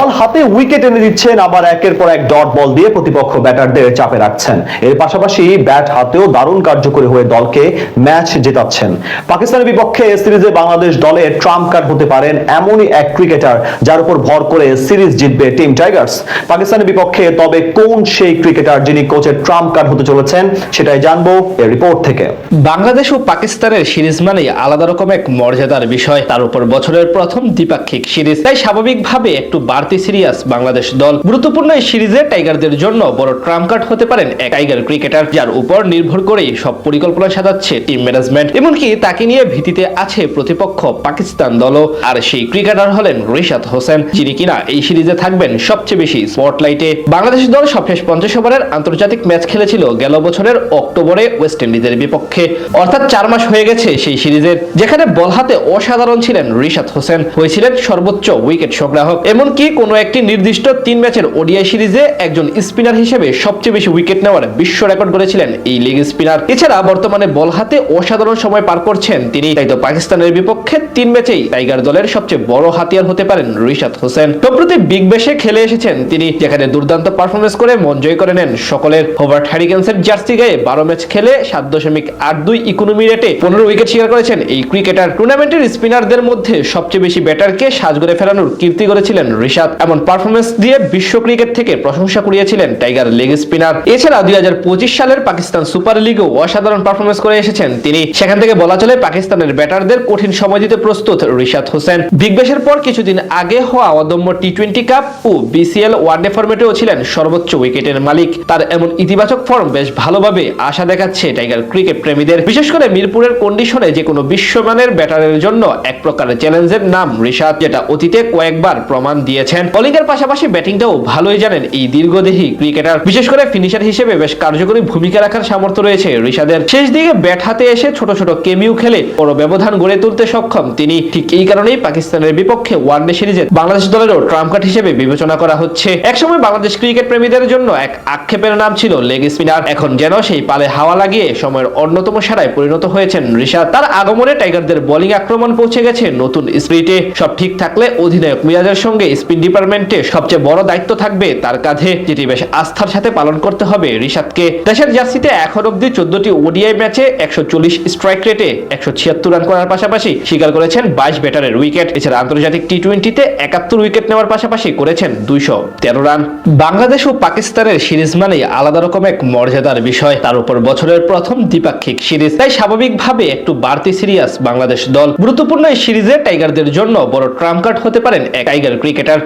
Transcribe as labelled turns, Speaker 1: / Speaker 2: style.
Speaker 1: বল হাতে উইকেট এনে দিচ্ছেন, আবার একের পর এক ডট বল দিয়ে প্রতিপক্ষ ব্যাটারদের চাপে রাখছেন। এর পাশাপাশি ব্যাট হাতেও দারুণ কার্যকরী হয়ে দলকে ম্যাচ জেতাচ্ছেন। পাকিস্তানের বিপক্ষে সিরিজে বাংলাদেশ দলে ট্রাম্প কার্ড হতে পারেন এমনই এক ক্রিকেটার যার উপর ভর করে সিরিজ জিতবে টিম টাইগার্স। পাকিস্তানের বিপক্ষে তবে কোন সেই ক্রিকেটার যিনি কোচের ট্রাম্প কার্ড হতে চলেছেন, সেটাই জানবো এই রিপোর্ট থেকে।
Speaker 2: বাংলাদেশ ও পাকিস্তানের সিরিজ মানেই আলাদা রকম এক মর্যাদার বিষয়, তার উপর বছরের প্রথম দ্বিপাক্ষিক সিরিজ, তাই স্বাভাবিকভাবে একটু বাড়তি সিরিয়াস বাংলাদেশ দল। গুরুত্বপূর্ণ এই সিরিজে টাইগারদের জন্য বড় ট্রাম্প কার্ড হতে পারেন এক টাইগার ক্রিকেটার যার উপর নির্ভর করেই সব পরিকল্পনা সাজাচ্ছে টিম ম্যানেজমেন্ট। এমনকি তাকে নিয়ে ভীতিতে আছে প্রতিপক্ষ পাকিস্তান দলও। আর সেই ক্রিকেটার হলেন রিশাদ হোসেন, যিনি কিনা এই সিরিজে থাকবেন সবচেয়ে বেশি স্পটলাইটে। বাংলাদেশ দল সবশেষ 50 ওভারের আন্তর্জাতিক ম্যাচ খেলেছিল গেল বছরের অক্টোবরে ওয়েস্ট ইন্ডিজের বিপক্ষে, অর্থাৎ 4 মাস হয়ে গেছে সেই সিরিজের, যেখানে বল হাতে অসাধারণ ছিলেন রিশাদ হোসেন, হয়েছিলেন সর্বোচ্চ উইকেট সংগ্রাহক। এমনকি কোনো একটি নির্দিষ্ট 3 ম্যাচের ওডিআই সিরিজে একজন স্পিনার হিসেবে সবচেয়ে বেশি উইকেট নেওয়ার বিশ্ব রেকর্ড গড়েছিলেন এই লেগ স্পিনার। এছাড়া বর্তমানে বল হাতে অসাধারণ সময় পার করছেন তিনি, তাই তো পাকিস্তানের বিপক্ষে 3 ম্যাচেই টাইগার দলের সবচেয়ে বড় হাতিয়ার হতে পারেন রিশাদ হোসেন। সম্প্রতি বিগ ব্যাশে খেলে এসেছেন তিনি, যেখানে দুর্দান্ত পারফরমেন্স করে মন জয় করে নেন সকলের। হোবার্ট হ্যারিকেন্সের জার্সি গায়ে 12 ম্যাচ খেলে 7.82 ইকোনমি রেটে 15 উইকেট শিকার করেছেন এই ক্রিকেটার। টুর্নামেন্টের স্পিনারদের মধ্যে সবচেয়ে বেশি ব্যাটারকে সাজঘরে ফেরানোর কীর্তি করেছিলেন রিশাদ। এমন পারফরমেন্স দিয়ে বিশ্ব ক্রিকেট থেকে প্রশংসা কুড়িয়েছিলেন টাইগার লেগ স্পিনার। এছাড়া 2025 সালের পাকিস্তান সুপার লিগেও অসাধারণ পারফরমেন্স করে এসেছেন তিনি। সেখান থেকে বলা চলে পাকিস্তানের ব্যাটারদের কঠিন সময় দিতে প্রস্তুত রিশাদ হোসেন। বিগ ব্যাশের পর কিছুদিন আগে হওয়া অদম্য টি20 কাপ ও বিসিএল ওয়ানডে ফরম্যাটেও ছিলেন সর্বোচ্চ উইকেটের মালিক। তার এমন ইতিবাচক ফর্ম বেশ ভালোভাবে আশা দেখাচ্ছে টাইগার ক্রিকেট প্রেমীদের। বিশেষ করে মিরপুরের কন্ডিশনে যে কোনো বিশ্বমানের ব্যাটারের জন্য এক প্রকার চ্যালেঞ্জের নাম রিশাদ, যেটা অতীতে কয়েকবার প্রমাণ দিয়েছেন। বোলিং এর পাশাপাশি ব্যাটিংটাও ভালোই জানেন এই দীর্ঘদেহী ক্রিকেটার। বিশেষ করে ফিনিশার হিসেবে বেশ কার্যকরী ভূমিকা রাখার সামর্থ্য রয়েছে রিশাদের। শেষ দিকে ব্যাট হাতে এসে ছোট ছোট কেমিউ খেলে বড় ব্যবধান গড়ে তুলতে সক্ষম তিনি। ঠিক এই কারণেই পাকিস্তানের বিপক্ষে ওয়ানডে সিরিজে বাংলাদেশ দলেরও ট্রাম্প কার্ড হিসেবে বিবেচনা করা হচ্ছে। একসময় বাংলাদেশ ক্রিকেট প্রেমীদের জন্য এক আক্ষেপের নাম ছিল লেগ স্পিনার, এখন যেন সেই পালে হাওয়া লাগিয়ে সময়ের অন্যতম সেরায় পরিণত হয়েছেন রিশাদ। তার আগমনে টাইগারদের বোলিং আক্রমণ পৌঁছে গেছে নতুন স্পিরিটে। সব ঠিক থাকলে অধিনায়ক মিরাজের সঙ্গে স্পিন ডিপার্টমেন্টে সবচেয়ে বড় দায়িত্ব থাকবে তার কাঁধে, যেটি বেশ আস্থার সাথে পালন করতে হবে রিশাদকে। দেশের জার্সিতে এখন অব্দি 14টি ওডিআই ম্যাচে 140 স্ট্রাইক রেটে 176 রান করার পাশাপাশি শিকার করেছেন 22 ব্যাটারের উইকেট। এছাড়া আন্তর্জাতিক টি20তে 71 উইকেট নেওয়ার পাশাপাশি করেছেন 213 রান। বাংলাদেশ ও পাকিস্তানের সিরিজ মানেই আলাদা রকম এক মর্যাদার বিষয়, তার উপর বছরের প্রথম দ্বিপাক্ষিক সিরিজ, তাই স্বাভাবিকভাবে একটু বাড়তি সিরিয়াস বাংলাদেশ দল। গুরুত্বপূর্ণ এই সিরিজে টাইগারদের জন্য বড় ট্রাম্প কার্ড হতে পারেন এক টাইগার ক্রিকেটার।